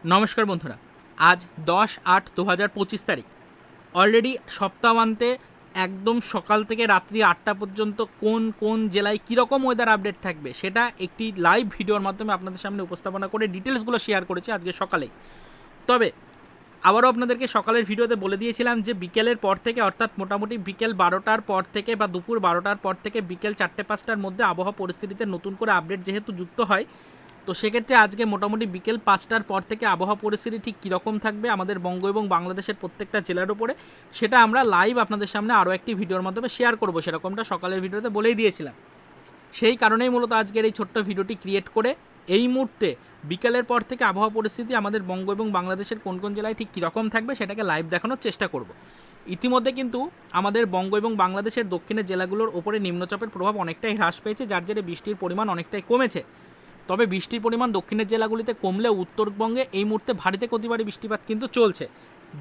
নমস্কার বন্ধুরা, আজ 10/8/2025 তারিখ। অলরেডি সপ্তাহান্তে একদম সকাল থেকে রাত্রি 8টা পর্যন্ত কোন কোন জেলায় কীরকম ওয়েদার আপডেট থাকবে সেটা একটি লাইভ ভিডিওর মাধ্যমে আপনাদের সামনে উপস্থাপনা করে ডিটেলসগুলো শেয়ার করেছি আজকে সকালেই। তবে আবারও আপনাদেরকে সকালের ভিডিওতে বলে দিয়েছিলাম যে বিকেলের পর থেকে, অর্থাৎ মোটামুটি বিকেল 12টার পর থেকে বা দুপুর 12টার পর থেকে বিকেল 4টে-5টার মধ্যে আবহাওয়া পরিস্থিতিতে নতুন করে আপডেট যেহেতু যুক্ত হয়, তো সেক্ষেত্রে আজকে মোটামুটি বিকেল 5টার পর থেকে আবহাওয়া পরিস্থিতি ঠিক কীরকম থাকবে আমাদের বঙ্গ এবং বাংলাদেশের প্রত্যেকটা জেলার উপরে, সেটা আমরা লাইভ আপনাদের সামনে আরও একটি ভিডিওর মাধ্যমে শেয়ার করব। সেরকমটা সকালের ভিডিওতে বলেই দিয়েছিলাম। সেই কারণেই মূলত আজকের এই ছোট্ট ভিডিওটি ক্রিয়েট করে এই মুহূর্তে বিকেলের পর থেকে আবহাওয়া পরিস্থিতি আমাদের বঙ্গ এবং বাংলাদেশের কোন কোন জেলায় ঠিক কীরকম থাকবে সেটাকে লাইভ দেখানোর চেষ্টা করব। ইতিমধ্যে কিন্তু আমাদের বঙ্গ এবং বাংলাদেশের দক্ষিণের জেলাগুলোর ওপরে নিম্নচাপের প্রভাব অনেকটাই হ্রাস পেয়েছে, যার জেরে বৃষ্টির পরিমাণ অনেকটাই কমেছে। তবে বৃষ্টির পরিমাণ দক্ষিণের জেলাগুলিতে কমলেও উত্তরবঙ্গে এই মুহূর্তে ভারী থেকে অতি ভারী বৃষ্টিপাত কিন্তু চলছে,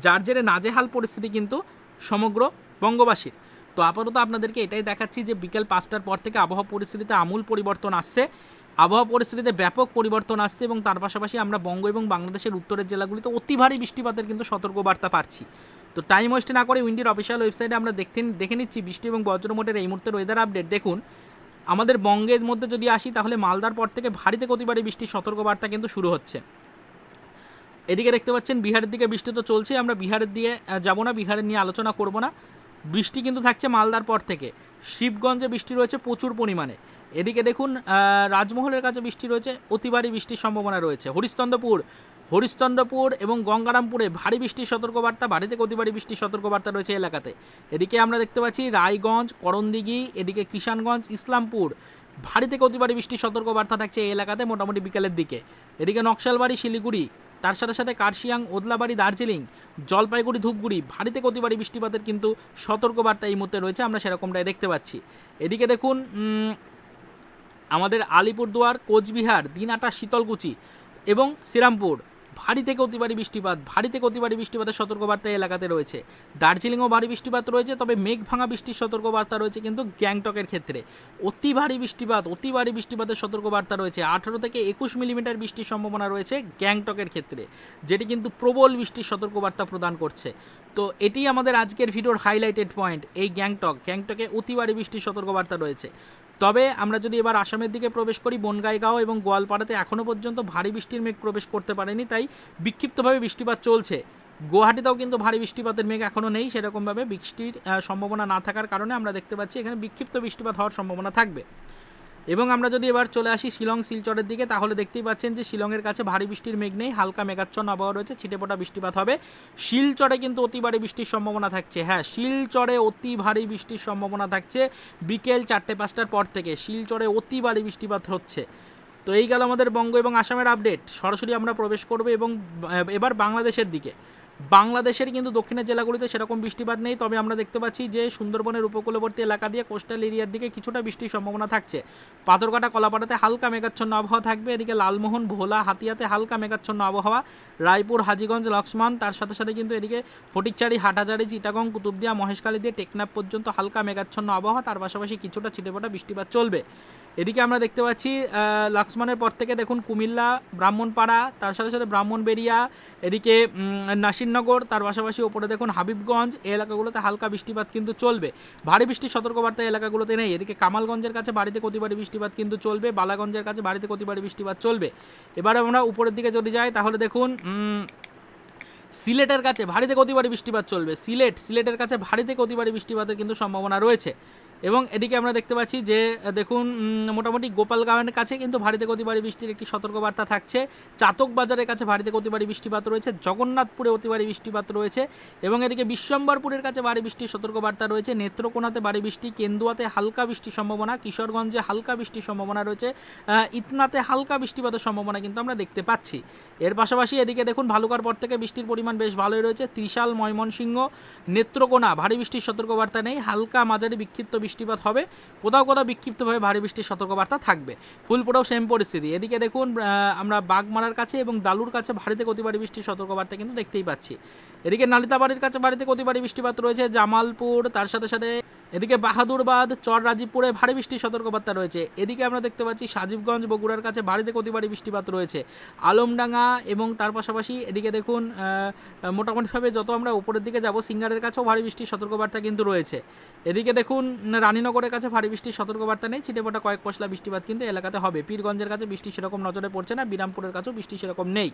যার জেরে নাজেহাল পরিস্থিতি কিন্তু সমগ্র বঙ্গবাসীর। তো আপাতত আপনাদেরকে এটাই দেখাচ্ছি যে বিকেল 5টার পর থেকে আবহাওয়া পরিস্থিতিতে আমূল পরিবর্তন আসছে, আবহাওয়া পরিস্থিতিতে ব্যাপক পরিবর্তন আসছে এবং তার পাশাপাশি আমরা বঙ্গ এবং বাংলাদেশের উত্তরের জেলাগুলিতে অতি ভারী বৃষ্টিপাতের কিন্তু সতর্কবার্তা পাচ্ছি। তো টাইম ওয়েস্ট না করে উইন্ডির অফিসিয়াল ওয়েবসাইটে আমরা দেখে নিচ্ছি বৃষ্টি এবং বজ্রমোটের এই মুহূর্তের ওয়েদার আপডেট। দেখুন, আমাদের বঙ্গের মধ্যে যদি আসি তাহলে মালদার পর থেকে ভারী থেকে অতি ভারী বৃষ্টির সতর্কবার্তা কিন্তু শুরু হচ্ছে। এদিকে দেখতে পাচ্ছেন বিহারের দিকে বৃষ্টি তো চলছে, আমরা বিহারের দিকে যাব না, বিহারের নিয়ে আলোচনা করব না। বৃষ্টি কিন্তু থাকছে মালদার পর থেকে। শিবগঞ্জে বৃষ্টি রয়েছে প্রচুর পরিমাণে। এদিকে দেখুন রাজমহলের কাছে বৃষ্টি রয়েছে, অতি ভারী বৃষ্টির সম্ভাবনা রয়েছে। হরিশ্চন্দ্রপুর এবং গঙ্গারামপুরে ভারী বৃষ্টির সতর্কবার্তা, ভারী থেকে অতি ভারী বৃষ্টির সতর্কবার্তা রয়েছে এলাকাতে। এদিকে আমরা দেখতে পাচ্ছি রায়গঞ্জ, করণদিঘি, এদিকে কিষানগঞ্জ, ইসলামপুর ভারী থেকে অতি ভারী বৃষ্টির সতর্কবার্তা থাকছে এই এলাকাতে মোটামুটি বিকেলের দিকে। এদিকে নকশালবাড়ি, শিলিগুড়ি, তার সাথে সাথে কার্শিয়াং, ওদলাবাড়ি, দার্জিলিং, জলপাইগুড়ি, ধূপগুড়ি ভারী থেকে অতি ভারী বৃষ্টিপাতের কিন্তু সতর্কবার্তা এই মুহূর্তে রয়েছে, আমরা সেরকমটাই দেখতে পাচ্ছি। এদিকে দেখুন আমাদের আলিপুরদুয়ার, কোচবিহার, দিনহাটা, শীতলকুচি এবং শ্রীরামপুর ভারী থেকে অতি ভারী বৃষ্টিপাত, ভারী থেকে অতি ভারী বৃষ্টিপাতের সতর্কবার্তা এলাকাতে রয়েছে। দার্জিলিংও ভারী বৃষ্টিপাত রয়েছে, তবে মেঘ ভাঙা বৃষ্টির সতর্কবার্তা রয়েছে কিন্তু গ্যাংটকের ক্ষেত্রে। অতি ভারী বৃষ্টিপাতের সতর্কবার্তা রয়েছে। 18 থেকে 21 মিলিমিটার বৃষ্টির সম্ভাবনা রয়েছে গ্যাংটকের ক্ষেত্রে, যেটি কিন্তু প্রবল বৃষ্টির সতর্কবার্তা প্রদান করছে। তো এটি আমাদের আজকের ভিডিওর হাইলাইটেড পয়েন্ট। এই গ্যাংটকে অতি ভারী বৃষ্টির সতর্কবার্তা রয়েছে। তবে আমরা যদি এবার আসামের দিকে প্রবেশ করি, বনগাইগাঁও এবং গোয়ালপাড়াতে এখনও পর্যন্ত ভারী বৃষ্টির মেঘ প্রবেশ করতে পারেনি, তাই বিক্ষিপ্তভাবে বৃষ্টিপাত চলছে। গুয়াহাটিতেও কিন্তু ভারী বৃষ্টিপাতের মেঘ এখনও নেই, সেরকমভাবে বৃষ্টির সম্ভাবনা না থাকার কারণে আমরা দেখতে পাচ্ছি এখানে বিক্ষিপ্ত বৃষ্টিপাত হওয়ার সম্ভাবনা থাকবে। এবং আমরা যদি এবার চলে আসি শিলং, শিলচরের দিকে, তাহলে দেখতেই পাচ্ছেন যে শিলংয়ের কাছে ভারী বৃষ্টির মেঘ নেই, হালকা মেঘাচ্ছন্ন আবহাওয়া রয়েছে, ছিটেফোঁটা বৃষ্টিপাত হবে। শিলচরে কিন্তু অতি ভারী বৃষ্টির সম্ভাবনা থাকছে। হ্যাঁ, শিলচরে অতি ভারী বৃষ্টির সম্ভাবনা থাকছে বিকেল 4টে-5টার পর থেকে। শিলচরে অতি ভারী বৃষ্টিপাত হচ্ছে। তো এই গেল আমাদের বঙ্গ এবং আসামের আপডেট। সরাসরি আমরা প্রবেশ করব এবং এবার বাংলাদেশের দিকে। বাংলাদেশের কিন্তু দক্ষিণের জেলাগুলিতে সেরকম বৃষ্টিপাত নেই, তবে আমরা দেখতে পাচ্ছি যে সুন্দরবনের উপকূলবর্তী এলাকা দিয়ে কোস্টাল এরিয়ার দিকে কিছুটা বৃষ্টির সম্ভাবনা থাকছে। পাথরঘাটা, কলাপাড়াতে হালকা মেঘাচ্ছন্ন আবহাওয়া থাকবে। এদিকে লালমোহন, ভোলা, হাতিয়াতে হালকা মেঘাচ্ছন্ন আবহাওয়া। রায়পুর, হাজীগঞ্জ, লক্ষ্মণ, তার সাথে সাথে কিন্তু এদিকে ফটিকচারি, হাটহাজারী, চিটাগং, কুতুবদিয়া, মহেশখালী দিয়ে টেকনাফ পর্যন্ত হালকা মেঘাচ্ছন্ন আবহাওয়া, তার পাশাপাশি কিছুটা ছিটেফোঁটা বৃষ্টিপাত চলবে। এদিকে আমরা দেখতে পাচ্ছি লক্ষ্মণের পর থেকে দেখুন কুমিল্লা, ব্রাহ্মণপাড়া, তার সাথে সাথে ব্রাহ্মণবেড়িয়া, এদিকে নাসিরনগর, তার পাশাপাশি ওপরে দেখুন হাবিবগঞ্জ, এই এলাকাগুলোতে হালকা বৃষ্টিপাত কিন্তু চলবে। ভারী বৃষ্টির সতর্কবার্তা এলাকাগুলোতে নেই। এদিকে কামালগঞ্জের কাছে ভারী থেকে অতি ভারী বৃষ্টিপাত কিন্তু চলবে, বালাগঞ্জের কাছে ভারী থেকে অতি ভারী বৃষ্টিপাত চলবে। এবারে আমরা উপরের দিকে যদি যাই তাহলে দেখুন সিলেটের কাছে ভারী থেকে অতি ভারী বৃষ্টিপাত চলবে। সিলেটের কাছে ভারী থেকে অতি ভারী বৃষ্টিপাতের কিন্তু সম্ভাবনা রয়েছে। এবং এদিকে আমরা দেখতে পাচ্ছি যে দেখুন মোটামুটি গোপালগাঁওয়ের কাছে কিন্তু ভারী থেকে অতি ভারী বৃষ্টির একটি সতর্কবার্তা থাকছে। চাতক বাজারের কাছে ভারী থেকে অতি ভারী বৃষ্টিপাত রয়েছে। জগন্নাথপুরে অতি ভারী বৃষ্টিপাত রয়েছে এবং এদিকে বিশ্বম্বরপুরের কাছে ভারী বৃষ্টির সতর্কবার্তা রয়েছে। নেত্রকোনাতে ভারী বৃষ্টি, কেন্দুয়াতে হালকা বৃষ্টির সম্ভাবনা, কিশোরগঞ্জে হালকা বৃষ্টির সম্ভাবনা রয়েছে, ইতনাতে হালকা বৃষ্টিপাতের সম্ভাবনা কিন্তু আমরা দেখতে পাচ্ছি। এর পাশাপাশি এদিকে দেখুন ভালুকার পর থেকে বৃষ্টির পরিমাণ বেশ ভালোই রয়েছে। ত্রিশাল, ময়মনসিংহ, নেত্রকোনা ভারী বৃষ্টির সতর্কবার্তা নেই, হালকা মাঝারি বিক্ষিপ্ত বৃষ্টিপাত হবে, কোথাও কোথাও বিক্ষিপ্তভাবে ভারী বৃষ্টির সতর্কবার্তা থাকবে। ফুলপুরেও সেম পরিস্থিতি। এদিকে দেখুন আমরা বাগমারার কাছে এবং দালুর কাছে ভারী থেকে অতি ভারী বৃষ্টির সতর্কবার্তা কিন্তু দেখতেই পাচ্ছি। এদিকে নালিতাবাড়ির কাছে ভারী থেকে অতি ভারী বৃষ্টিপাত রয়েছে। জামালপুর, তার সাথে সাথে এদিকে বাহাদুরবাদ, চর রাজীবপুরে ভারী বৃষ্টির সতর্কবার্তা রয়েছে। এদিকে আমরা দেখতে পাচ্ছি সাজিবগঞ্জ বগুড়ার কাছে ভারী থেকে অতি ভারী বৃষ্টিপাত রয়েছে। আলমডাঙ্গা এবং তার পাশাপাশি এদিকে দেখুন মোটামুটিভাবে যত আমরা উপরের দিকে যাব সিঙ্গারের কাছেও ভারী বৃষ্টির সতর্কবার্তা কিন্তু রয়েছে। এদিকে দেখুন রানীনগরের কাছে ভারী বৃষ্টির সতর্কবার্তা নেই, ছিটেফোঁটা কয়েক পশলা বৃষ্টিপাত কিন্তু এলাকাতে হবে। পীরগঞ্জের কাছে বৃষ্টি সেরকম নজরে পড়ছে না, বিরামপুরের কাছেও বৃষ্টি সেরকম নেই।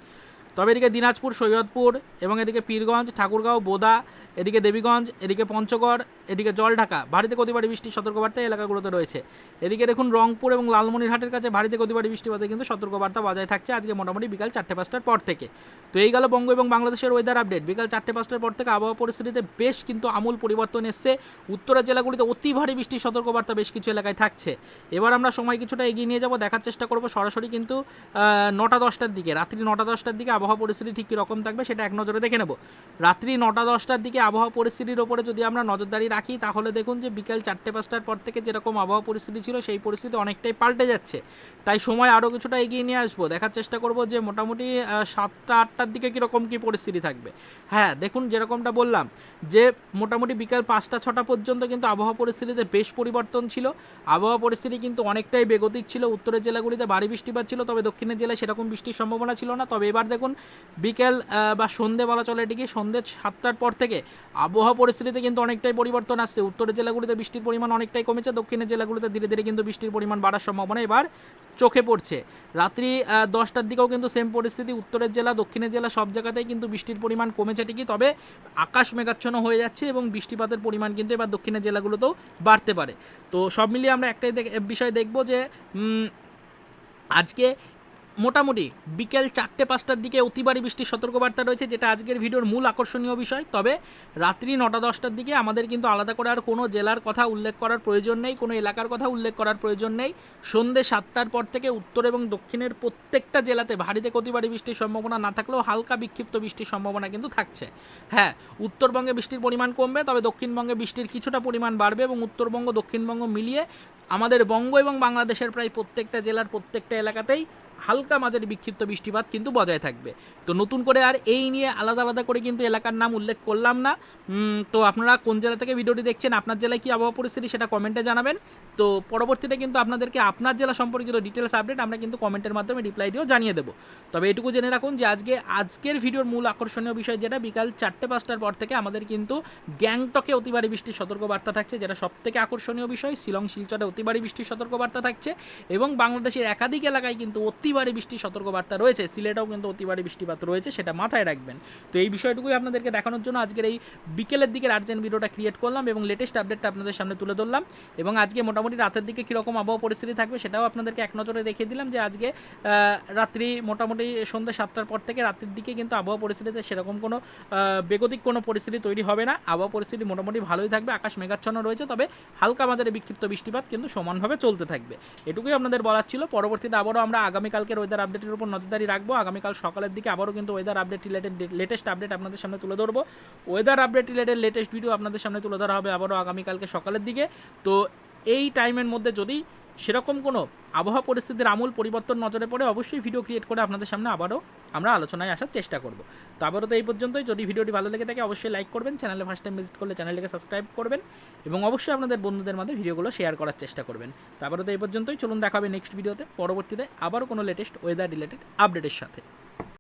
তবে এদিকে দিনাজপুর, সৈয়দপুর এবং এদিকে পীরগঞ্জ, ঠাকুরগাঁও, বোদা, এদিকে দেবীগঞ্জ, এদিকে পঞ্চগড়, এদিকে জলঢাকা ভারী থেকে অতি ভারী বৃষ্টির সতর্কবার্তা এলাকাগুলোতে রয়েছে। এদিকে দেখুন রংপুর এবং লালমনিরহাটের কাছে ভারী থেকে অতি ভারী বৃষ্টিপাতে কিন্তু সতর্কবার্তা বজায় থাকছে আজকে মোটামুটি বিকাল 4-5টার পর থেকে। তো এই গেল বঙ্গ এবং বাংলাদেশের ওয়েদার আপডেট। বিকাল 4-5টার পর থেকে আবহাওয়া পরিস্থিতিতে বেশ কিন্তু আমূল পরিবর্তন এসছে। উত্তরের জেলাগুলিতে অতি ভারী বৃষ্টির সতর্কবার্তা বেশ কিছু এলাকায় থাকছে। এবার আমরা সময় কিছুটা এগিয়ে নিয়ে যাব, দেখার চেষ্টা করব সরাসরি কিন্তু 9টা-10টার দিকে, রাত্রি 9টা-10টার দিকে আবহাওয়া পরিস্থিতি ঠিক কীরকম থাকবে সেটা এক নজরে দেখে নেব। রাত্রি 9টা-10টার দিকে আবহাওয়া পরিস্থিতির ওপরে যদি আমরা নজরদারি রাখি তাহলে দেখুন যে বিকেল 4-5টার পর থেকে যেরকম আবহাওয়া পরিস্থিতি ছিল সেই পরিস্থিতি অনেকটাই পাল্টে যাচ্ছে। তাই সময় আরও কিছুটা এগিয়ে নিয়ে আসবো, দেখার চেষ্টা করব যে মোটামুটি 7টা-8টার দিকে কীরকম কী পরিস্থিতি থাকবে। হ্যাঁ দেখুন যেরকমটা বললাম যে মোটামুটি বিকাল 5টা-6টা পর্যন্ত কিন্তু আবহাওয়া পরিস্থিতিতে বেশ পরিবর্তন ছিল। আবহাওয়া পরিস্থিতি কিন্তু অনেকটাই বেগতিক ছিল। উত্তরের জেলাগুলিতে ভারী বৃষ্টিপাত ছিল, তবে দক্ষিণের জেলায় সেরকম বৃষ্টির সম্ভাবনা ছিল না। তবে এবার দেখুন বিকেল বা সন্ধে বলা চলে এটিকে, সন্ধে 7টার পর থেকে আবহাওয়া পরিস্থিতিতে কিন্তু অনেকটাই পরিবর্তন আসছে। উত্তরের জেলাগুলিতে বৃষ্টির পরিমাণ অনেকটাই কমেছে, দক্ষিণের জেলাগুলিতে ধীরে ধীরে কিন্তু বৃষ্টির পরিমাণ বাড়ার সম্ভাবনা এবার চোখে পড়ছে। রাত্রি 10টার দিকেও কিন্তু সেম পরিস্থিতি, উত্তরের জেলা দক্ষিণের জেলা সব জায়গাতেই কিন্তু বৃষ্টির পরিমাণ কমেছে ঠিকই, তবে আকাশ মেঘাচ্ছন্ন হয়ে যাচ্ছে এবং বৃষ্টিপাতের পরিমাণ কিন্তু এবার দক্ষিণের জেলাগুলোতেও বাড়তে পারে। তো সব মিলিয়ে আমরা একটাই বিষয় দেখব যে আজকে মোটামুটি বিকেল 4-5টার দিকে অতি ভারী বৃষ্টির সতর্কবার্তা রয়েছে, যেটা আজকের ভিডিওর মূল আকর্ষণীয় বিষয়। তবে রাত্রি 9টা-10টার দিকে আমাদের কিন্তু আলাদা করে আর কোনো জেলার কথা উল্লেখ করার প্রয়োজন নেই, কোনো এলাকার কথা উল্লেখ করার প্রয়োজন নেই। সন্ধ্যে 7টার পর থেকে উত্তর এবং দক্ষিণের প্রত্যেকটা জেলাতে ভারী থেকে অতি ভারী বৃষ্টির সম্ভাবনা না থাকলেও হালকা বিক্ষিপ্ত বৃষ্টির সম্ভাবনা কিন্তু থাকছে। হ্যাঁ, উত্তরবঙ্গে বৃষ্টির পরিমাণ কমবে, তবে দক্ষিণবঙ্গে বৃষ্টির কিছুটা পরিমাণ বাড়বে এবং উত্তরবঙ্গ দক্ষিণবঙ্গ মিলিয়ে আমাদের বঙ্গ এবং বাংলাদেশের প্রায় প্রত্যেকটা জেলার প্রত্যেকটা এলাকাতেই হালকা মাঝারি বিক্ষিপ্ত বৃষ্টিপাত কিন্তু বজায় থাকবে। তো নতুন করে আর এই নিয়ে আলাদা আলাদা করে কিন্তু এলাকার নাম উল্লেখ করলাম না। তো আপনারা কোন জেলা থেকে ভিডিওটি দেখছেন, আপনার জেলায় কী আবহাওয়া পরিস্থিতি সেটা কমেন্টে জানাবেন। তো পরবর্তীতে কিন্তু আপনাদেরকে আপনার জেলা সম্পর্কিত ডিটেলস আপডেট আমরা কিন্তু কমেন্টের মাধ্যমে রিপ্লাই দিয়েও জানিয়ে দেবো। তবে এটুকু জেনে রাখুন যে আজকের ভিডিওর মূল আকর্ষণীয় বিষয় যেটা বিকাল 4-5টার পর থেকে আমাদের কিন্তু গ্যাংটকে অতি ভারী বৃষ্টির সতর্কবার্তা থাকছে, যেটা সবথেকে আকর্ষণীয় বিষয়। শিলং শিলচরে অতি ভারী বৃষ্টির সতর্কবার্তা থাকছে এবং বাংলাদেশের একাধিক এলাকায় কিন্তু অতি ভারী বৃষ্টির সতর্কবার্তা রয়েছে। সিলেটেও কিন্তু অতি ভারী বৃষ্টিপাত রয়েছে, সেটা মাথায় রাখবেন। তো এই বিষয়টুকুই আপনাদেরকে দেখানোর জন্য আজকের এই বিকেলের দিকে আর্জেন্ট ভিডিওটা ক্রিয়েট করলাম এবং লেটেস্ট আপডেটটা আপনাদের সামনে তুলে ধরলাম। এবং আজকে মোটামুটি রাতের দিকে কীরকম আবহাওয়া পরিস্থিতি থাকবে সেটাও আপনাদেরকে এক নজরে দেখিয়ে দিলাম যে আজকে রাত্রি মোটামুটি সন্ধ্যে 7টার পর থেকে রাত্রির দিকে কিন্তু আবহাওয়া পরিস্থিতিতে সেরকম কোনো বেগতিক কোনো পরিস্থিতি তৈরি হবে না। আবহাওয়া পরিস্থিতি মোটামুটি ভালোই থাকবে, আকাশ মেঘাচ্ছন্ন রয়েছে, তবে হালকা মাঝারি বিক্ষিপ্ত বৃষ্টিপাত কিন্তু সমানভাবে চলতে থাকবে। এটুকুই আপনাদের বলার ছিল। পরবর্তীতে আবারও আমরা আগামীকালকের ওয়েদার আপডেটের উপর নজরদারি রাখবো। আগামীকাল সকালের দিকে আবারও কিন্তু weather update related latest update আপনাদের সামনে তুলে ধরবো। Weather update related latest video আপনাদের সামনে তুলে ধরা হবে আবারও আগামীকালকে সকালের দিকে। তো এই টাইমের মধ্যে যদি সেরকম কোনো আবহাওয়া পরিস্থিতির আমূল পরিবর্তন নজরে পড়ে অবশ্যই ভিডিও ক্রিয়েট করে আপনাদের সামনে আবারও আমরা আলোচনায় আসার চেষ্টা করব। তো আবারও তো এই পর্যন্তই। যদি ভিডিওটি ভালো লেগে থাকে অবশ্যই লাইক করবেন, চ্যানেলে ফার্স্ট টাইম ভিজিট করলে চ্যানেলটিকে সাবস্ক্রাইব করবেন এবং অবশ্যই আপনাদের বন্ধুদের মধ্যে ভিডিওগুলো শেয়ার করার চেষ্টা করবেন। তো আবারও তো এই পর্যন্তই। চলুন দেখা হবে নেক্সট ভিডিওতে পরবর্তীতে আবারও কোনো লেটেস্ট ওয়েদার রিলেটেড আপডেটের সাথে।